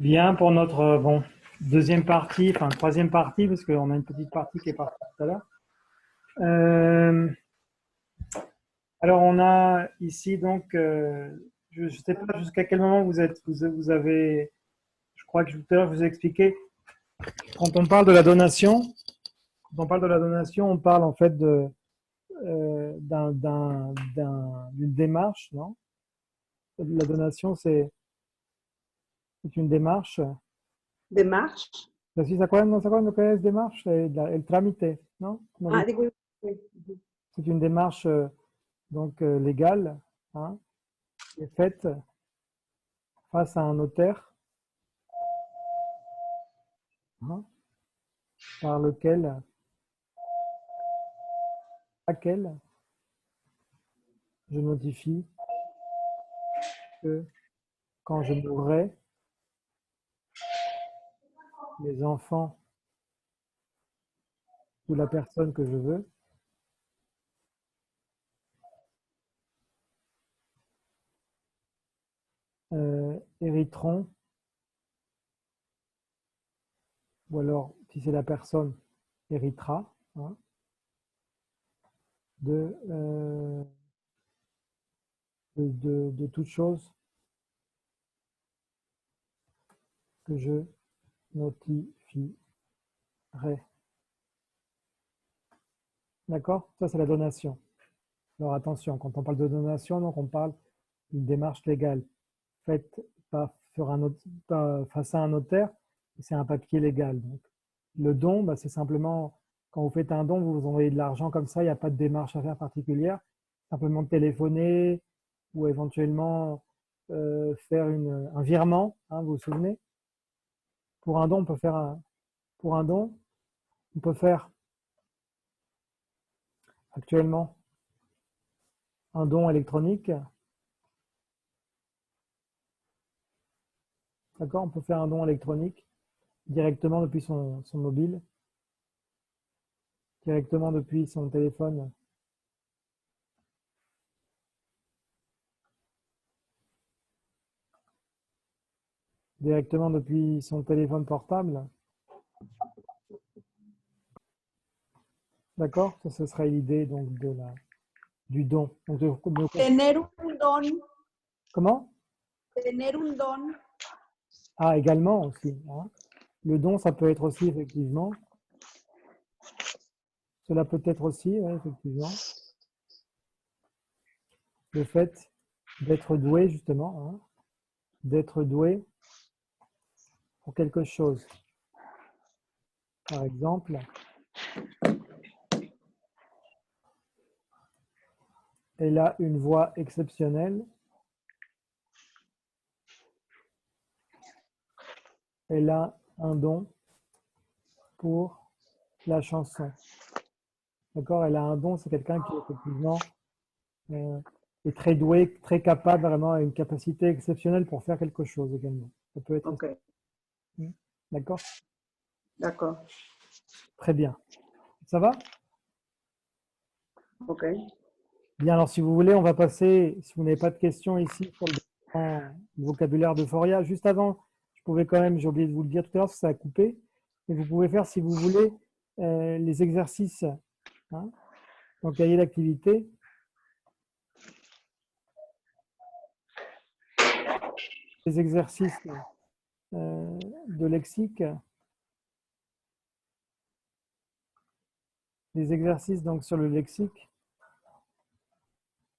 Bien, pour notre deuxième partie, enfin troisième partie, parce qu'on a une petite partie qui est partie tout à l'heure. Alors, on a ici donc, je ne sais pas jusqu'à quel moment vous avez, je crois que tout à l'heure je vous ai expliqué, quand on parle de la donation, on parle en fait d'une démarche, non? La donation, c'est une démarche. Démarche. ¿Sí se acuerdan lo que es démarche? El trámite, ¿no? Ah, digo, oui. C'est une démarche légale, hein, qui est faite face à un notaire, hein, par laquelle je notifie que quand je mourrai, les enfants ou la personne que je veux hériteront, ou alors si c'est la personne, héritera, hein, de, de toute chose que je notifierai. D'accord? Ça, c'est la donation. Alors attention, quand on parle de donation, donc on parle d'une démarche légale faite face à un notaire, c'est un papier légal. Donc, le don, bah, c'est simplement, quand vous faites un don, vous vous envoyez de l'argent comme ça, il n'y a pas de démarche à faire particulière, simplement téléphoner ou éventuellement faire un virement, hein, vous vous souvenez? Pour un don, on peut faire pour un don, on peut faire actuellement un don électronique. D'accord? On peut faire un don électronique directement depuis son mobile, directement depuis son téléphone, directement depuis son téléphone portable. D'accord? Ça, ce serait l'idée donc du don. Donc, Tener un don. Comment? Tener un don. Ah, également aussi, hein. Le don, ça peut être aussi effectivement. Cela peut être aussi, ouais, effectivement, le fait d'être doué justement, hein, d'être doué pour quelque chose. Par exemple, elle a une voix exceptionnelle. Elle a un don pour la chanson. D'accord? Elle a un don, c'est quelqu'un qui effectivement euh, est très doué, très capable, vraiment a une capacité exceptionnelle pour faire quelque chose également. Ça peut être Ok, aussi. D'accord? d'accord. Très bien. Ça va? Ok. Bien, alors si vous voulez, on va passer, si vous n'avez pas de questions ici sur le vocabulaire de Foria. Juste avant, je pouvais quand même, j'ai oublié de vous le dire tout à l'heure, parce que ça a coupé, mais vous pouvez faire, si vous voulez, les exercices, hein, donc cahier d'activité. Les exercices de lexique, les exercices donc sur le lexique,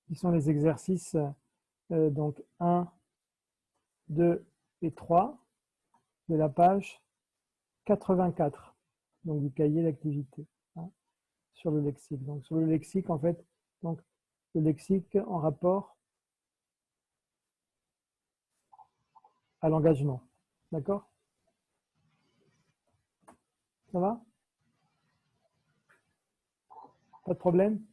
qui sont les exercices donc 1, 2 et 3 de la page 84, donc du cahier d'activité, hein, sur le lexique. Donc sur le lexique, en fait, donc le lexique en rapport à l'engagement. D'accord? Ça va? Pas de problème?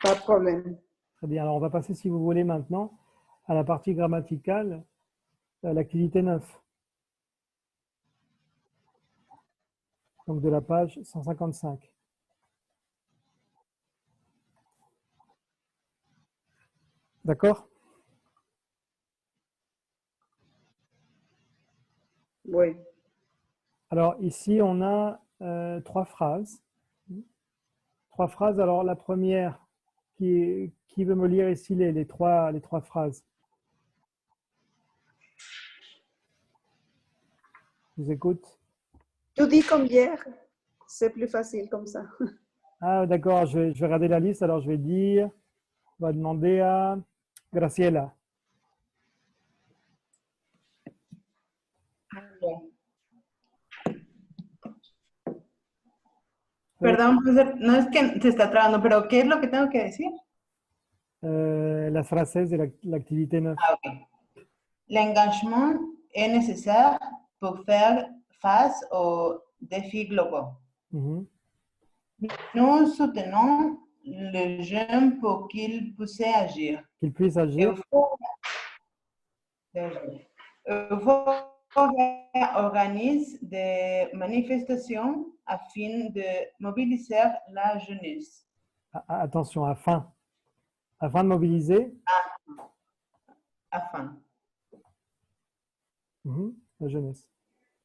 Pas de problème. Très bien. Alors on va passer, si vous voulez, maintenant à la partie grammaticale, à l'activité 9. Donc de la page 155. D'accord? Alors ici, on a trois phrases. Trois phrases. Alors la première, qui veut me lire ici les trois phrases? Je vous écoute. Tu dis comme hier, c'est plus facile comme ça. Ah, d'accord, je vais regarder la liste. Alors je vais dire, on va demander à Graciela. Perdón, profesor, no es que se está trabando, pero ¿qué es lo que tengo que decir? Las frases de l'activité 9. Ah, ok. L'engagement est nécessaire pour faire face aux défis globaux. Mhm. Nous soutenons les jeunes pour qu'ils puissent agir. Qu'il puisse agir. Organise des manifestations afin de mobiliser la jeunesse. Attention, afin de mobiliser Afin. la jeunesse,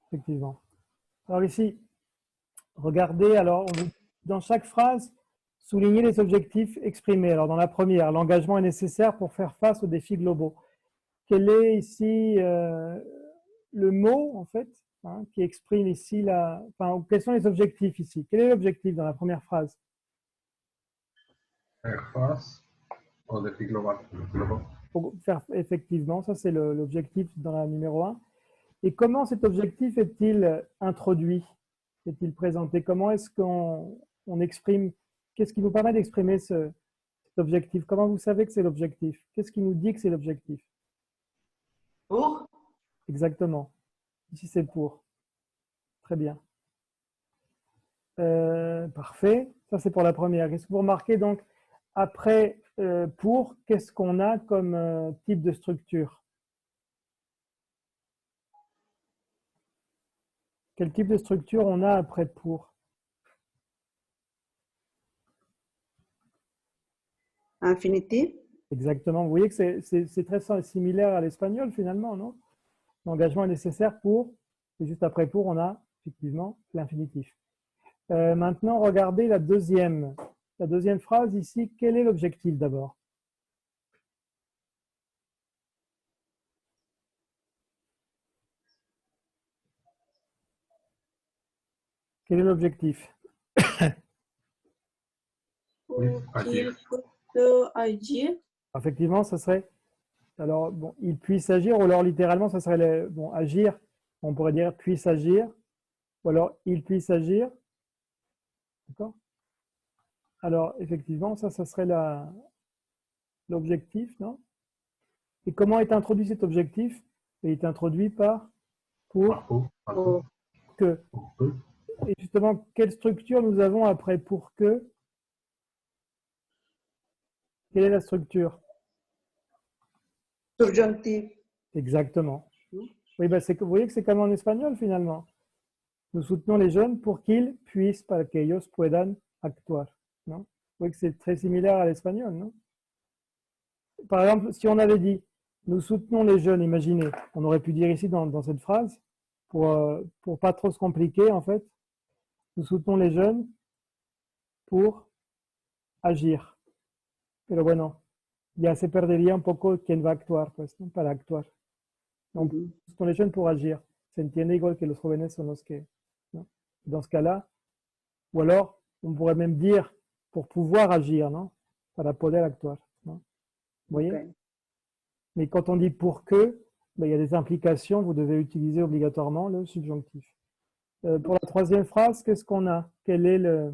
effectivement. Alors ici, regardez, alors dans chaque phrase, soulignez les objectifs exprimés. Alors dans la première, l'engagement est nécessaire pour faire face aux défis globaux. Quel est ici le mot, en fait, qui exprime ici quels sont les objectifs ici? Quel est l'objectif dans la première phrase? Faire face aux défis globaux. Pour faire, effectivement, ça c'est l'objectif dans la numéro 1. Et comment cet objectif est-il introduit? Est-il présenté? Comment est-ce qu'on exprime? Qu'est-ce qui nous permet d'exprimer cet objectif? Comment vous savez que c'est l'objectif? Qu'est-ce qui nous dit que c'est l'objectif? Pour? Exactement. Ici, c'est pour. Très bien. Parfait. Ça, c'est pour la première. Qu'est-ce que vous remarquez donc? Après pour, qu'est-ce qu'on a comme type de structure? Quel type de structure on a après pour? Infinitif. Exactement. Vous voyez que c'est très similaire à l'espagnol finalement, non? L'engagement est nécessaire pour, et juste après pour, on a effectivement l'infinitif. Maintenant, regardez la deuxième phrase ici. Quel est l'objectif d'abord? Quel est l'objectif? Qu'il puisse agir. Effectivement, ça serait, alors bon, il puisse agir, ou alors littéralement, ça serait bon, agir, on pourrait dire puisse agir, ou alors il puisse agir. D'accord? Alors, effectivement, ça serait l'objectif, non? Et comment est introduit cet objectif? Il est introduit par pour que. Et justement, quelle structure nous avons après pour que? Quelle est la structure? Subjonctif. Exactement. Oui, ben vous voyez que c'est comme en espagnol finalement. Nous soutenons les jeunes pour qu'ils puissent, para que ellos puedan actuar. Non? Vous voyez que c'est très similaire à l'espagnol, non? Par exemple, si on avait dit nous soutenons les jeunes, imaginez, on aurait pu dire ici dans cette phrase, pour pas trop se compliquer en fait, nous soutenons les jeunes pour agir. Pero bueno, ya se perdería un poco quién va a actuar, pues, ¿no? Para actuar. Donc, soutenons les jeunes pour agir. Se entiende igual que los jóvenes son los que, ¿no? Dans ce cas-là, ou alors, on pourrait même dire pour pouvoir agir, non? Para poder actuar, non? Vous voyez? Okay. Mais quand on dit pour que, ben, il y a des implications, vous devez utiliser obligatoirement le subjonctif. Pour la troisième phrase, qu'est-ce qu'on a? Quel est le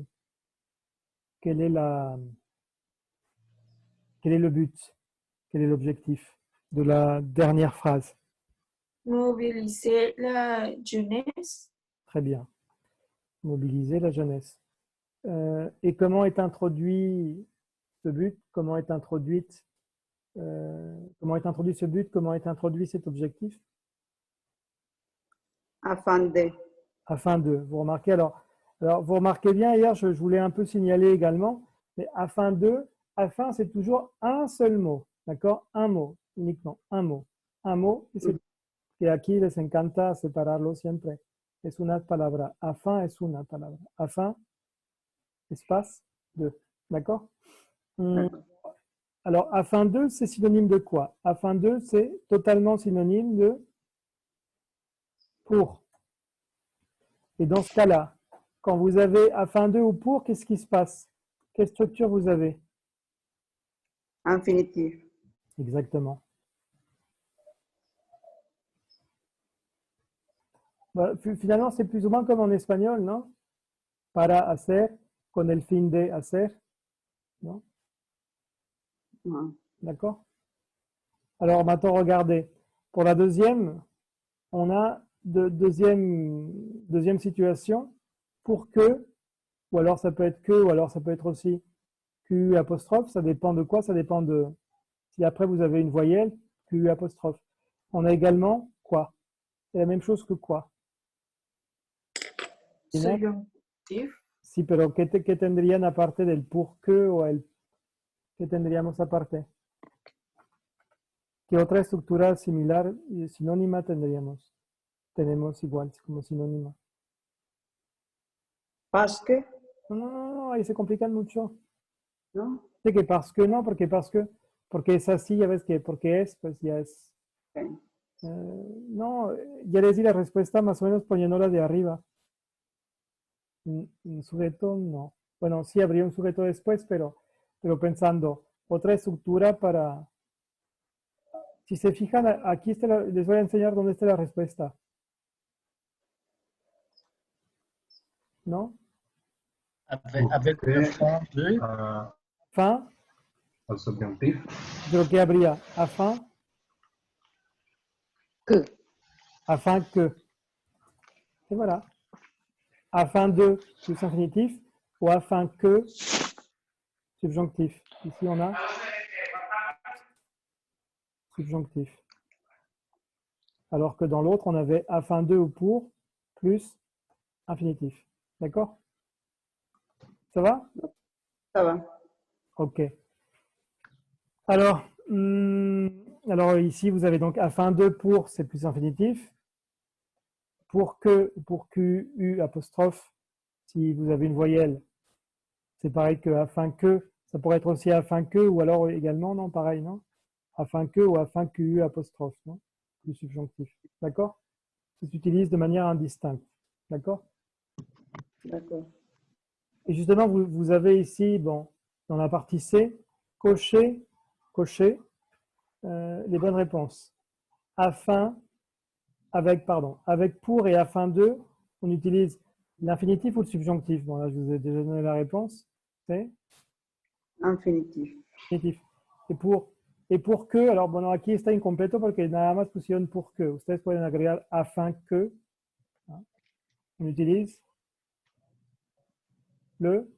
but? Quel est l'objectif de la dernière phrase? Mobiliser la jeunesse. Très bien. Mobiliser la jeunesse. Et comment est introduit ce but? Comment est introduit ce but? Comment est introduit cet objectif? Afin de. Afin de. Vous remarquez alors vous remarquez bien, hier, je voulais un peu signaler également, mais afin de, afin, c'est toujours un seul mot, d'accord? Un mot, uniquement, un mot. Un mot, et aquí les encanta separarlo siempre. es una palabra. Afin es una palabra. Afin, espace, de. D'accord? D'accord. Alors, afin de, c'est synonyme de quoi? Afin de, c'est totalement synonyme de pour. Et dans ce cas-là, quand vous avez afin de ou pour, qu'est-ce qui se passe? Quelle structure vous avez? Infinitif. Exactement. Bah, finalement, c'est plus ou moins comme en espagnol, non? Para hacer, con el fin de hacer. Non? Ah. D'accord? Alors maintenant, regardez. Pour la deuxième, on a deuxième situation. Pour que, ou alors ça peut être que, ou alors ça peut être aussi QU apostrophe. Ça dépend de quoi? Ça dépend de si après vous avez une voyelle, QU apostrophe. On a également quoi? C'est la même chose que quoi? Subjunctif. Sí, pero ¿qué tendrían aparte del por qué o el qué tendríamos aparte? ¿Qué otra estructura similar y sinónima tendríamos? Tenemos igual como sinónima. Parce que, No, ahí se complican mucho. ¿no? Sí que porque es así, ya ves que porque es, pues ya es. Ok. No, ya les di la respuesta más o menos poniéndola de arriba. Un sujeto, no. Bueno, sí habría un sujeto después, pero pensando, otra estructura para. Si se fijan, aquí está les voy a enseñar dónde está la respuesta. ¿No? Avec Pour le que, fond de, Fin, al subjuntif, pero ¿qué habría? Afin, Que. afin que. Et voilà. Afin de, plus infinitif, ou afin que, subjonctif. Ici, on a subjonctif. Alors que dans l'autre, on avait afin de ou pour, plus infinitif. D'accord? Ça va? Ça va. Ok. Alors, alors ici, vous avez donc afin de, pour, c'est plus infinitif. Pour que, pour QU apostrophe, si vous avez une voyelle, c'est pareil que afin que, ça pourrait être aussi afin que, ou alors également, non, pareil, non? Afin que ou afin QU apostrophe, non? Du subjonctif. D'accord? Ça s'utilise de manière indistincte. D'accord? D'accord. Et justement, vous avez ici, bon, dans la partie C, cocher les bonnes réponses. Afin, avec pour et afin de, on utilise l'infinitif ou le subjonctif. Bon, là, je vous ai déjà donné la réponse. C'est Infinitif. infinitif. Et pour que, alors, bueno, aquí está incompleto porque nada más pusieron pour que. Ustedes pueden agregar afin que. ¿No? On utilise le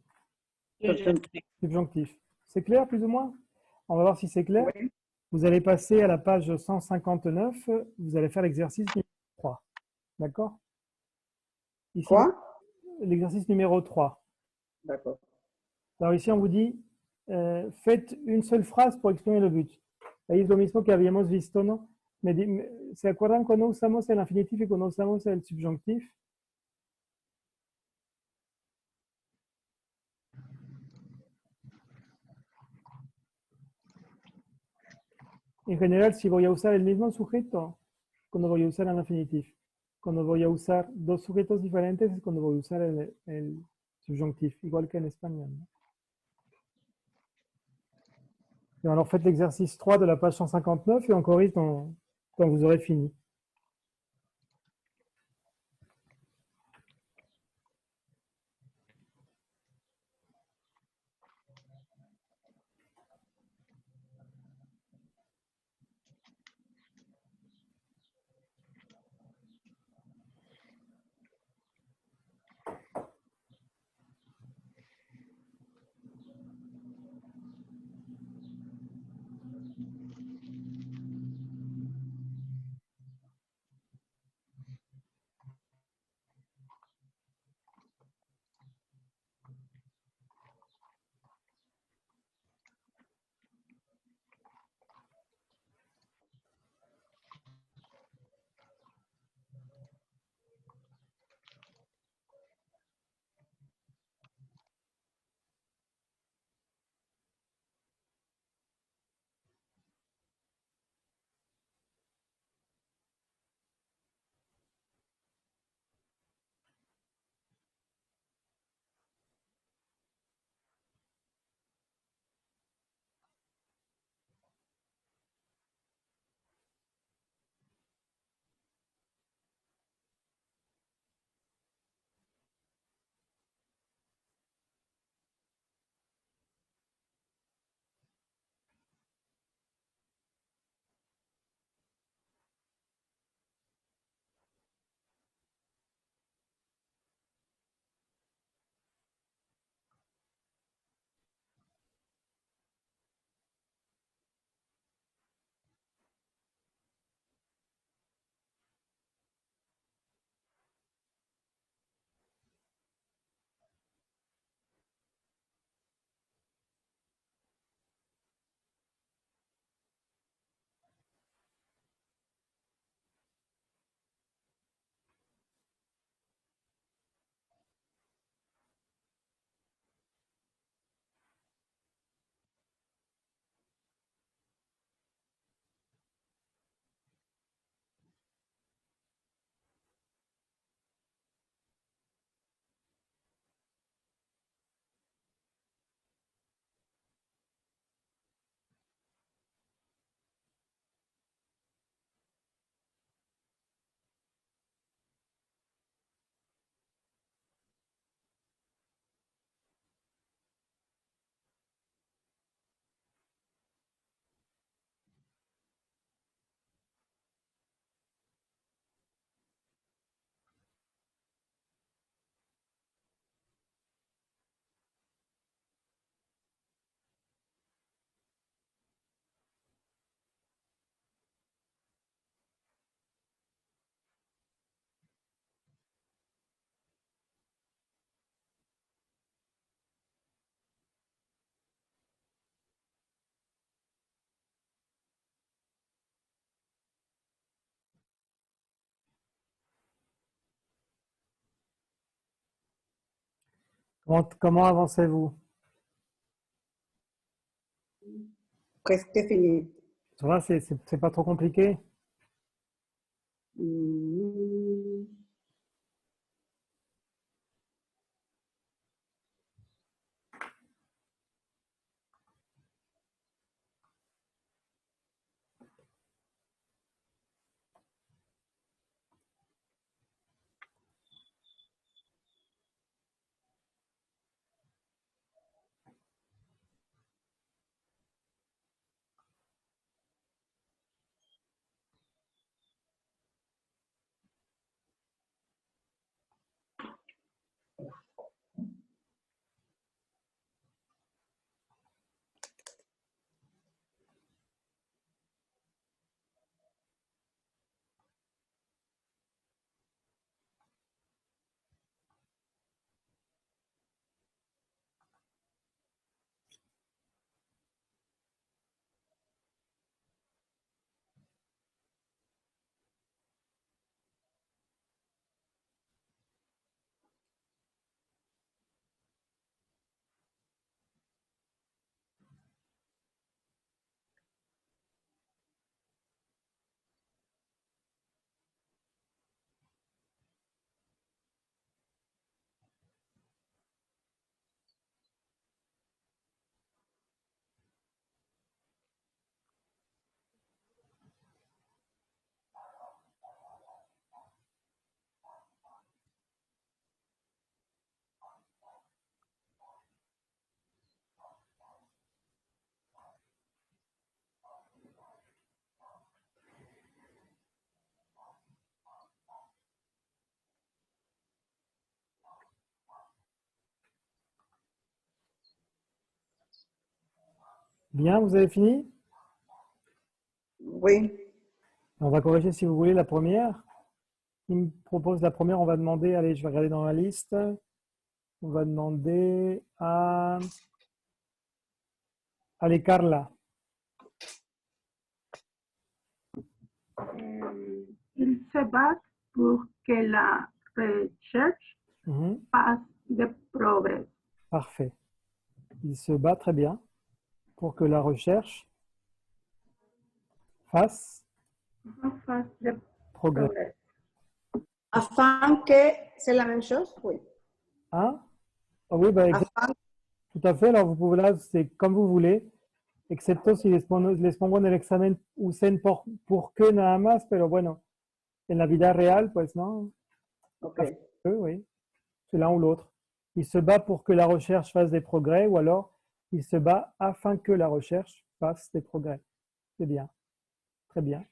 subjonctif. C'est clair, plus ou moins? On va voir si c'est clair. Oui. Vous allez passer à la page 159. Vous allez faire l'exercice numéro 3. D'accord? Ici, Quoi? l'exercice numéro 3. D'accord. Alors ici, on vous dit, faites une seule phrase pour exprimer le but. Ahí es lo mismo que habíamos visto, ¿no? ¿Se acuerdan cuando usamos el infinitif y cuando usamos el subjonctif? En general, si voy a usar el mismo sujeto, cuando voy a usar el infinitif. Cuando voy a usar dos sujetos diferentes es cuando voy a usar el subjonctif, igual que en espagnol. ¿No? Et alors faites l'exercice 3 de la page 159 et on corrige quand vous aurez fini. Comment avancez-vous? Presque fini. Ça va, c'est pas trop compliqué? Mm, Bien, vous avez fini? oui. On va corriger si vous voulez la première. Il me propose la première, on va demander, allez, je vais regarder dans la liste. On va demander à, allez, Carla. Ils se battent pour que la recherche Mhm, fasse de progrès. parfait. Il se bat très bien pour que la recherche fasse Fasse de progrès. progrès. Afin que c'est la même chose, oui. Hein? Ah oui, bah, Afin, tout à fait. Alors, vous pouvez là, c'est comme vous voulez, excepto si les pongo en el examen usen por que nada más, pero bueno, en la vida real, pues no, ok. oui, c'est l'un ou l'autre. Il se bat pour que la recherche fasse des progrès, ou alors il se bat afin que la recherche fasse des progrès. C'est bien, très bien,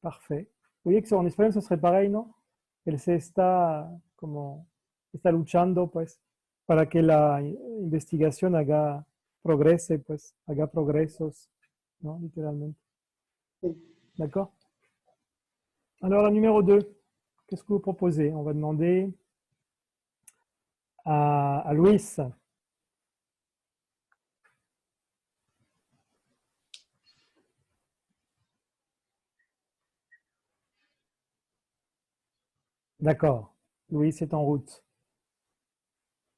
parfait. Vous voyez que en espagnol, ce serait pareil, ¿no? Él se está, como, está luchando, pues, para que la investigación haga progrese, pues, haga progresos, ¿no? Littéralement. Sí. D'accord? Alors, la numéro 2, qu'est-ce que vous proposez? On va demander à Luis. D'accord. Luis est en route.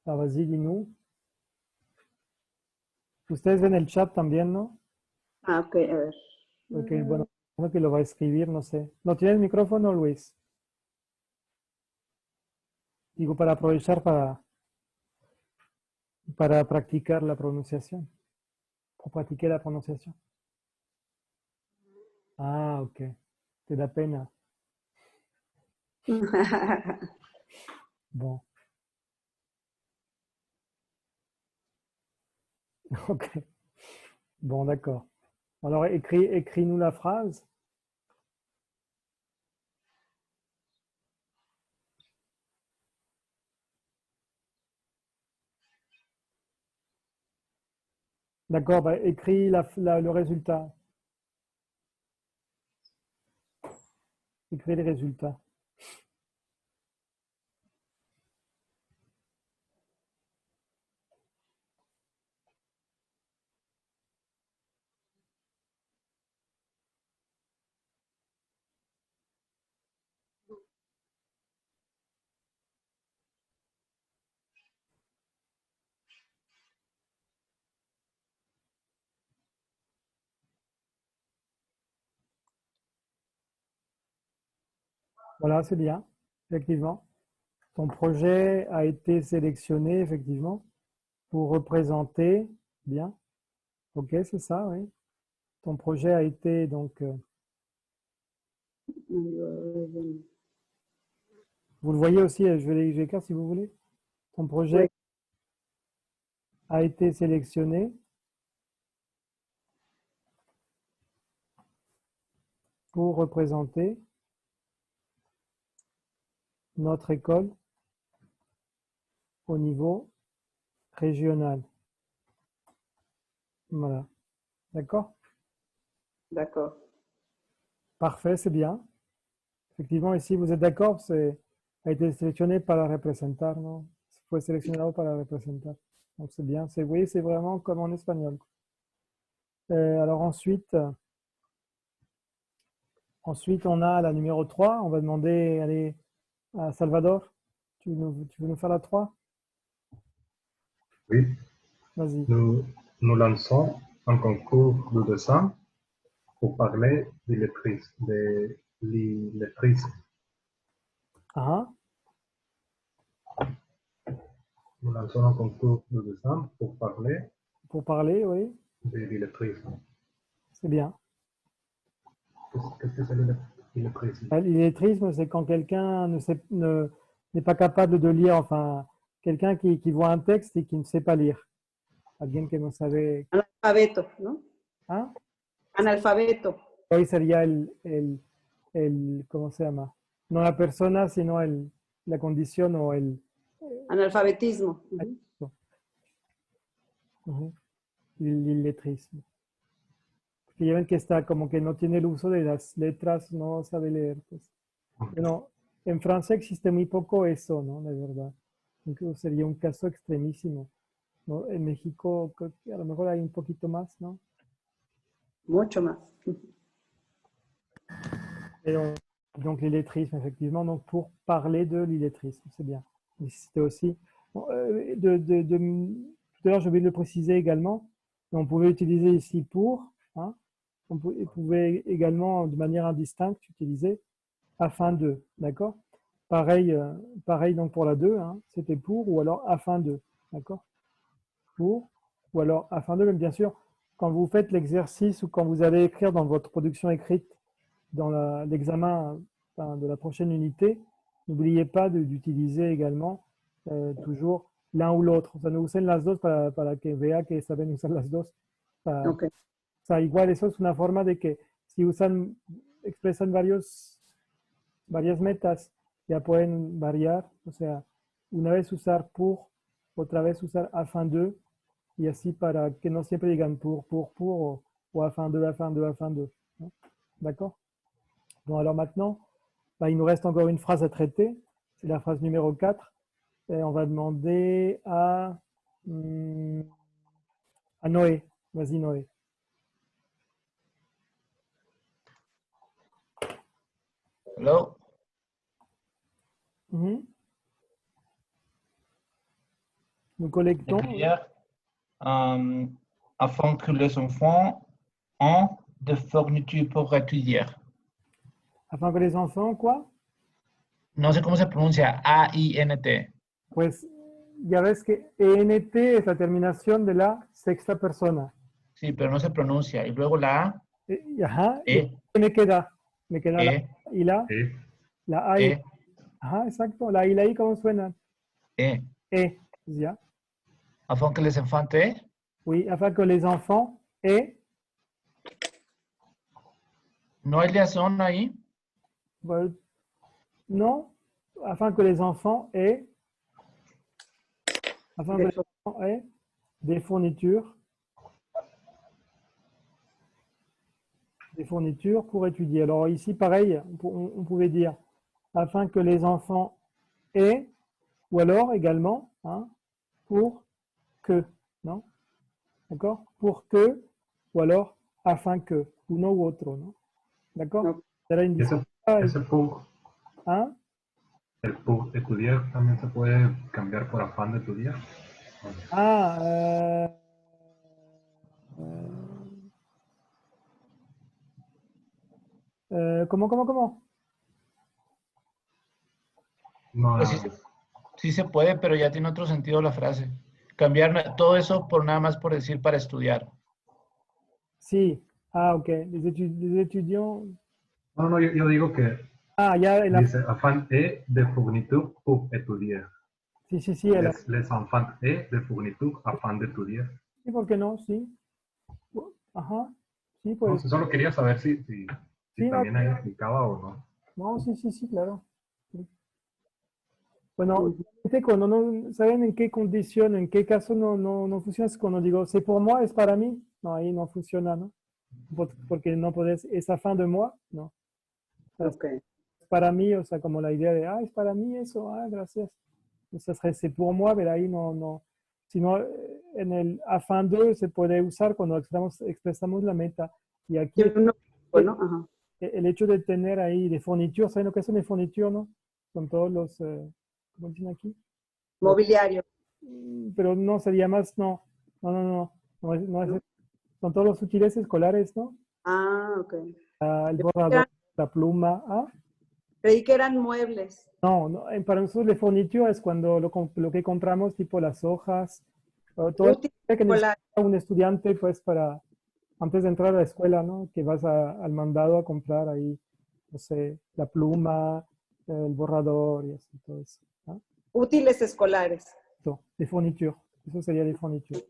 Ah, vas-y, dis-nous. Ustedes ven el chat también, ¿no? Ah, ok, a ver. Ok, bueno, uno que lo va a escribir, no sé. ¿No tiene el micrófono, Luis? Digo, para aprovechar para practicar la pronunciación. Pour pratiquer la prononciation. Ah, ok. Te da pena. Bon. Ok. Bon, d'accord. Alors, écris-nous la phrase. D'accord, bah, écris le résultat. Écris les résultats. Voilà, c'est bien, effectivement. Ton projet a été sélectionné, effectivement, pour représenter, bien. Ok, c'est ça, oui. Ton projet a été donc, vous le voyez aussi, je vais l'écrire si vous voulez. Ton projet Oui. a été sélectionné pour représenter notre école au niveau régional. Voilà. D'accord? D'accord. Parfait, c'est bien. Effectivement, ici, vous êtes d'accord, a été sélectionné para representar, ¿no? Fue seleccionado para representar. Donc, c'est bien. Oui, c'est vraiment comme en espagnol. Alors ensuite, on a la numéro 3. On va demander, allez, à Salvador. Tu veux nous faire la 3? Oui, Vas-y. nous lançons un concours de dessin pour parler de l'illettrisme. Ah, Nous lançons un concours de dessin pour parler pour parler, oui, de l'illettrisme. c'est bien. Qu'est-ce que c'est l'illettrisme? L'illettrisme, c'est quand quelqu'un n'est pas capable de lire, enfin, quelqu'un qui voit un texte et qui ne sait pas lire. Alguien que no sabe. Analfabeto, ¿no? ¿Ah? Analfabeto. Hoy sería ¿cómo se llama? No la persona, sino la condición o el. Analfabetismo. Ujú. Ujú. L'illettrisme. Que ya ven que está como que no tiene el uso de las letras, no sabe leer. Pues. Bueno, en Francia existe muy poco eso, ¿no? De verdad. Incluso sería un caso extremísimo, ¿no? En México creo que a lo mejor hay un poquito más, ¿no? Mucho más. Et donc l'illettrisme, effectivement, donc pour parler de l'illettrisme, c'est bien. Mais c'était aussi. Bon, tout à l'heure, j'ai oublié de le préciser également. On pouvait utiliser ici pour, hein, pouvait également, de manière indistincte, utiliser afin de, d'accord? Pareil, pareil donc pour la 2, hein, c'était pour ou alors afin de, d'accord? Pour ou alors afin de, mais bien sûr, quand vous faites l'exercice ou quand vous allez écrire dans votre production écrite, dans l'examen de la prochaine unité, n'oubliez pas d'utiliser également toujours l'un ou l'autre. O sea, no usen las dos para que vea que saben usar las dos. Ok. O sea, igual eso es una forma de que si expresan varias metas, ya pueden variar. O sea, una vez usar pour, otra vez usar afin de, y así para que no siempre digan pour, o afin de, afin de, afin de. ¿No? D'accord? Bon, alors maintenant, il nous reste encore une phrase à traiter. C'est la phrase numéro 4. Et on va demander à Noé. Vas-y, Noé. Hello. Nous collectons. Hier, afin que les enfants ont de fournitures pour étudier. Afin que les enfants, quoi? No sé cómo se pronuncia, A-I-N-T. Pues ya ves que ENT es la terminación de la sexta persona. Sí, pero no se pronuncia. Y luego la A, Ajá. E, ¿Qué me queda? Me queda la E, y la, Et la A y E, ajá, exacto. La I y la I, ¿cómo suenan? E. Ya. Afin que les enfants aient. Oui, afin que les enfants aient. No hay liaison ahí. Well, non, afin que les enfants aient. Afin que les enfants aient des fournitures. Des fournitures pour étudier. Alors ici, pareil, on pouvait dire afin que les enfants aient, ou alors également, hein, pour que, non? D'accord? Pour que, ou alors afin que, uno u otro, ¿no? D'accord? Ok. Será une ese, distinción, ese hein? el pour estudiar también se puede cambiar por afán de estudiar. Ah, comment? No, Pues sí se puede, pero ya tiene otro sentido la frase. Cambiar todo eso por nada más por decir para estudiar. Sí. Ah, ok. Les étudiants. no, yo digo que Ah, ya en la... dice afin et de fourniture pour étudier. Sí, en la... Les enfants et de fourniture afin d'étudier. Sí, ¿por qué no? Sí. Ajá. Sí, No, pues. solo quería saber si Sí, no, también ahí explicaba o no. no, sí, claro. Sí. Bueno, Ujú. cuando no saben en qué condición, en qué caso no funciona, es cuando digo, c'est pour moi, es para mí. No, ahí no funciona, ¿no? Porque no podés, es a fin de moi, no. Es Ok. para mí, o sea, como la idea de, es para mí eso, gracias. Eso sería c'est pour moi, pero ahí no. Sino en el a fin de se puede usar cuando expresamos la meta. Y aquí Yo no, bueno, ajá. el hecho de tener ahí de fourniture, ¿saben lo que son de fourniture, no? Son todos los, ¿cómo dicen aquí? Mobiliario. Pero no sería más, no ¿No? son todos los útiles escolares, ¿no? Ah, ok. El borrador, la pluma, Creí que eran muebles. no, para nosotros la fourniture es cuando lo que compramos, tipo las hojas, todo lo Útiles que necesita escolares. un estudiante, pues, para, antes de entrar a la escuela, ¿no? Que vas al mandado a comprar ahí, no sé, la pluma, el borrador y así, todo eso, ¿no? Útiles escolares. Esto, de fourniture, eso sería de fourniture.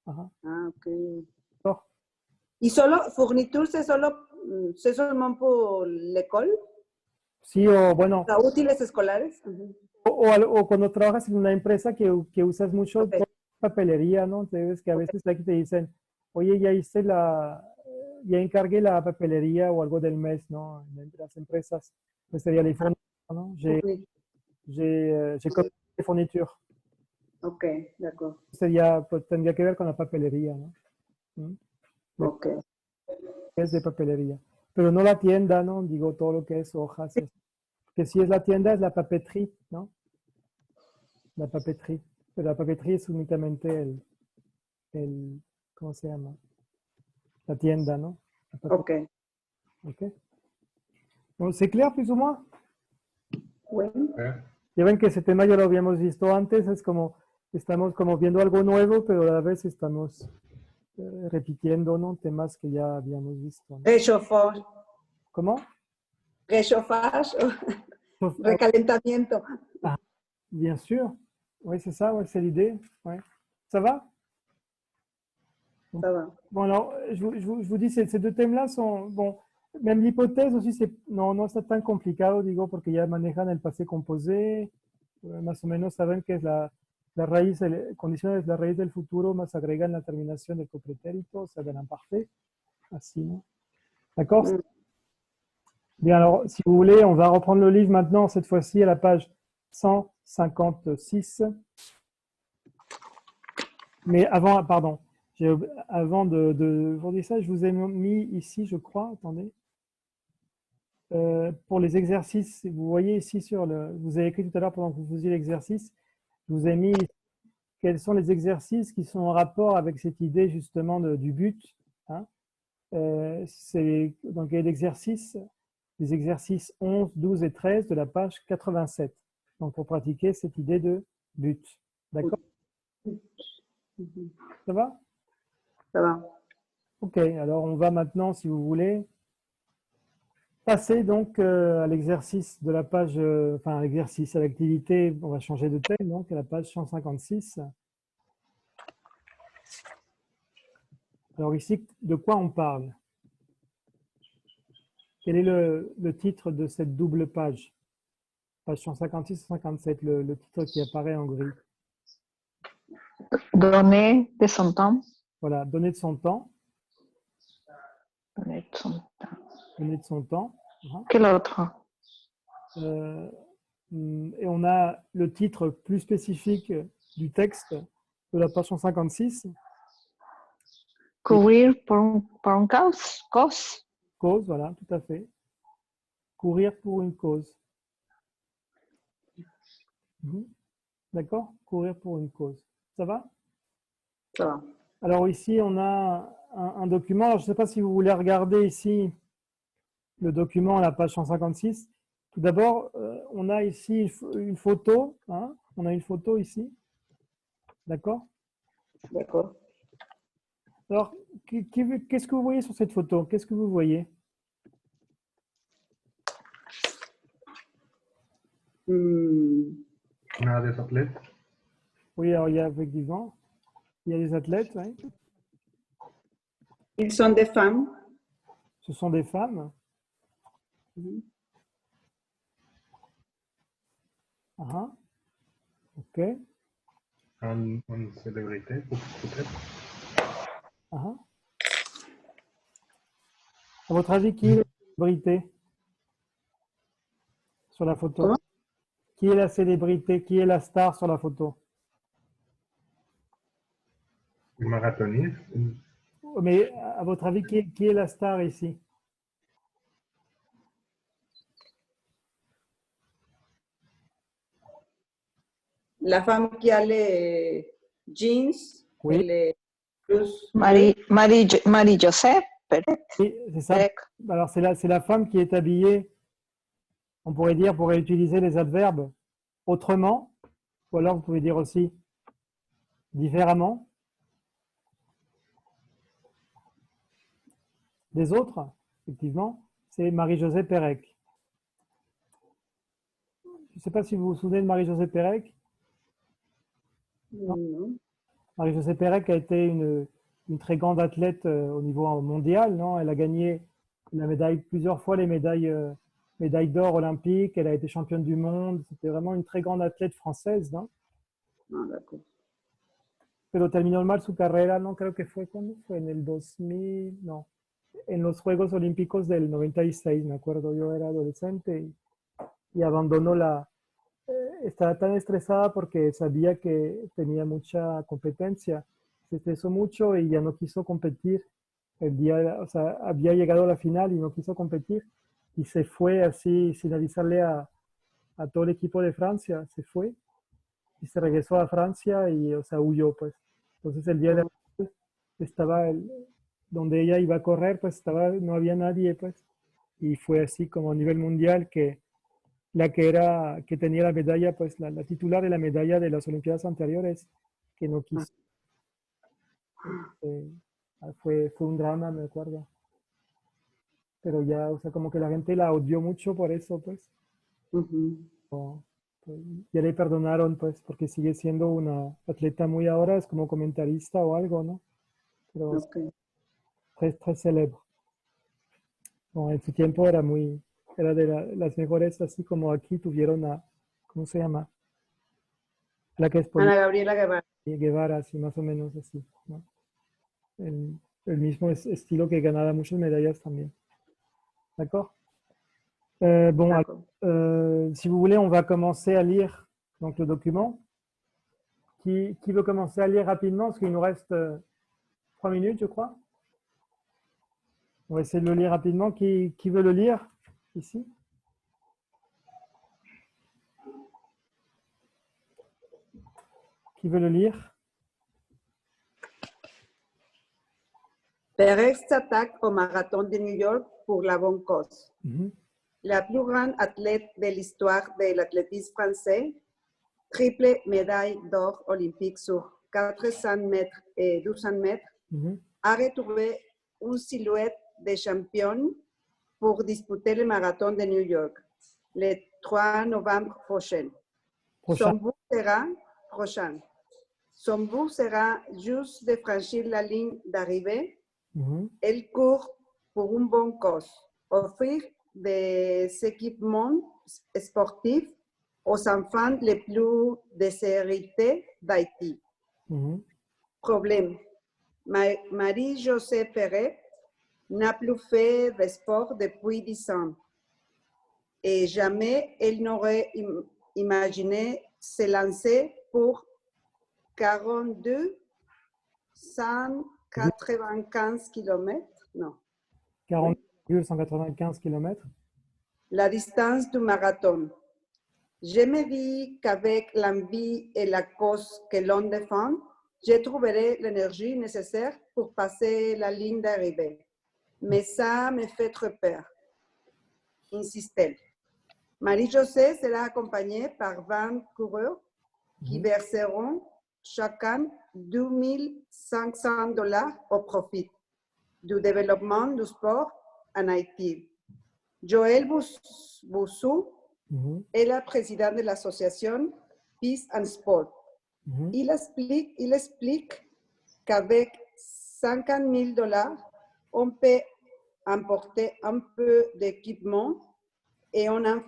Ajá. Ah, ok. D'accord. ¿Y solo fourniture c'est seulement pour l'école? Sí, o bueno, O sea, útiles escolares. Ujú. o cuando trabajas en una empresa que usas mucho Ok. papelería, ¿no? Entonces, que a veces aquí te dicen, oye, ya encargué la papelería o algo del mes, ¿no? En las empresas, pues sería la fourniture, ¿no? Fourni- J'ai commandé des fournitures. Ok, de acuerdo. Sería, pues tendría que ver con la papelería, ¿no? ¿Mm? Lo Ok. que es de papelería. Pero no la tienda, ¿no? Digo, todo lo que es hojas. Que si es la tienda, es la papeterie, ¿no? La papeterie. Pero la papeterie es únicamente ¿cómo se llama? La tienda, ¿no? La papeterie, Ok. ¿ok? Bon, ¿c'est clair plus o menos? Bueno. Ya ven que ese tema ya lo habíamos visto antes, es como, estamos como viendo algo nuevo, pero a la vez estamos repitiendo, ¿no? Temas que ya habíamos visto, ¿no? Réchauffage. ¿Cómo? Réchauffage. Pues, Recalentamiento. bien sûr. Oui, c'est ça, ouais, c'est l'idée. Ouais. Ça va? Ça va. Bon, alors, je vous dis, ces deux thèmes-là sont, bon, même l'hypothèse aussi, no está tan complicado, digo, porque ya manejan el passé composé, más o menos saben que es la raíz, condiciones, la raíz del futuro, más agregan la terminación del copretérito, o sea, de l'imparfait, así, ¿no? D'accord? Mm. Bien, alors, si vous voulez, on va reprendre le livre maintenant, cette fois-ci à la page 156. Mais avant, pardon, avant de vous dire ça, je vous ai mis ici, je crois, attendez, pour les exercices, vous voyez ici vous avez écrit tout à l'heure pendant que vous faisiez l'exercice, je vous ai mis quels sont les exercices qui sont en rapport avec cette idée justement du but. Hein. Donc il y a les exercices 11, 12 et 13 de la page 87. Donc pour pratiquer cette idée de but. D'accord? Ça va? Ça va. Ok, alors on va maintenant, si vous voulez, passer donc à l'exercice de la page, enfin à l'exercice, à l'activité, on va changer de thème, donc à la page 156. Alors ici, de quoi on parle? Quel est le titre de cette double page? Page 156 et 157, le titre qui apparaît en gris. Donner de son temps. Voilà, donner de son temps. Donner de son temps. Donner de son temps. Quel autre? Et on a le titre plus spécifique du texte de la page 156. Courir pour une cause. Cause, voilà, tout à fait. Courir pour une cause. D'accord? Courir pour une cause. Ça va? Ça va. Alors ici, on a un document. Alors, je ne sais pas si vous voulez regarder ici le document à la page 156. Tout d'abord, on a ici une photo. Hein, on a une photo ici. D'accord? D'accord. Alors, qu'est-ce que vous voyez sur cette photo? Qu'est-ce que vous voyez? Una des athlètes. Oui, alors il y a effectivement, il y a des athlètes. Oui. Ils sont des femmes. Ce sont des femmes. Ah, ok. Une célébrité, peut-être. Ah. À votre avis, qui est la célébrité sur la photo? Comment? Qui est la célébrité? Qui est la star sur la photo? Une marathoniste. Mais à votre avis, qui est la star ici? La femme qui a les jeans Oui. et les blouses Marie-Joseph Pérez. Oui, c'est ça. Alors, c'est la femme qui est habillée, on pourrait dire, pour utiliser les adverbes autrement, ou alors vous pouvez dire aussi différemment des autres, effectivement, c'est Marie-Josée Pérec. Je ne sais pas si vous vous souvenez de Marie-Josée Pérec. Non. Marie-Josée Pérec a été une très grande athlète au niveau mondial. Non, elle a gagné la médaille, plusieurs fois les médailles d'or olympiques. Elle a été championne du monde. C'était vraiment une très grande athlète française. ¿No? Ah, d'accord. Pero terminó mal su carrera, no creo que fue cuando fue en el 2000, no, en los Juegos Olímpicos del 96, me acuerdo, yo era adolescente y abandonó estaba tan estresada porque sabía que tenía mucha competencia, se estresó mucho y ya no quiso competir o sea, había llegado a la final y no quiso competir y se fue así sin avisarle a todo el equipo de Francia, se fue y se regresó a Francia y, o sea, huyó, pues. Entonces el día de hoy estaba donde ella iba a correr, pues no había nadie, pues. Y fue así como a nivel mundial que que tenía la medalla, pues la titular de la medalla de las Olimpiadas anteriores, que no quiso. Fue un drama, me acuerdo. Pero ya, o sea, como que la gente la odió mucho por eso, pues. Ya le perdonaron, pues, porque sigue siendo una atleta muy ahora, es como comentarista o algo, ¿no? Pero très célèbre. Bueno, en su tiempo era de las mejores, así como aquí tuvieron a, ¿cómo se llama? La que es Ana Gabriela Guevara. Guevara, así más o menos así, ¿no? El mismo estilo que ganaba muchas medallas también. D'accord? Bon, alors, si vous voulez, on va commencer à lire donc, le document. Qui veut commencer à lire rapidement? Parce qu'il nous reste 3 minutes, je crois. On va essayer de le lire rapidement. Qui veut le lire ici? Qui veut le lire? Pérez s'attaque au marathon de New York pour la bonne cause. La plus grande athlète de l'histoire de l'athlétisme français, triple médaille d'or olympique sur 400 mètres et 1200 mètres, a retrouvé une silhouette de championne pour disputer le marathon de New York le 3 novembre prochain. Son but sera juste de franchir la ligne d'arrivée. Elle court pour une bonne cause, offrir des équipements sportifs aux enfants les plus déshérités d'Haïti. Problème. Marie-Josée Pérez n'a plus fait de sport depuis 10 ans et jamais elle n'aurait imaginé se lancer pour 195 km. Non. 40,195 km. La distance du marathon. Je me dis qu'avec l'envie et la cause que l'on défend, je trouverai l'énergie nécessaire pour passer la ligne d'arrivée. Mais ça me fait trop peur, insiste-t-elle. Marie-Josée sera accompagnée par 20 coureurs qui verseront chacun $2 500 au profit du développement du sport en Haïti. Joël Boussou est le président de l'association Peace and Sport. Il explique qu'avec $50,000, on peut importer un peu d'équipement et on en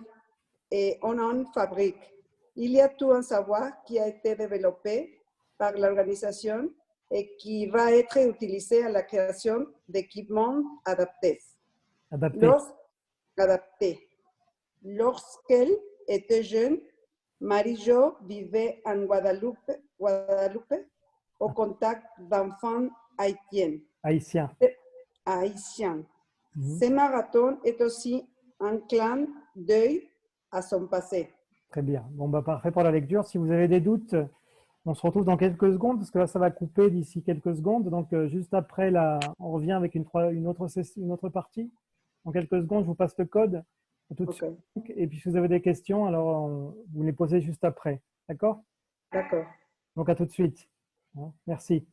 fabrique. Il y a tout un savoir qui a été développé par l'organisation et qui va être utilisé à la création d'équipements adaptés. Lorsqu'elle était jeune, Marie-Jo vivait en Guadeloupe au contact d'enfants haïtiens. Haïtien. Ce marathon est aussi un clin d'œil à son passé. Très bien. Bon, bah, parfait pour la lecture. Si vous avez des doutes, on se retrouve dans quelques secondes parce que là, ça va couper d'ici quelques secondes. Donc, juste après, on revient avec une autre partie. En quelques secondes, je vous passe le code. À tout de suite. Et puis, si vous avez des questions, alors vous les posez juste après. D'accord? D'accord. Donc, à tout de suite. Merci.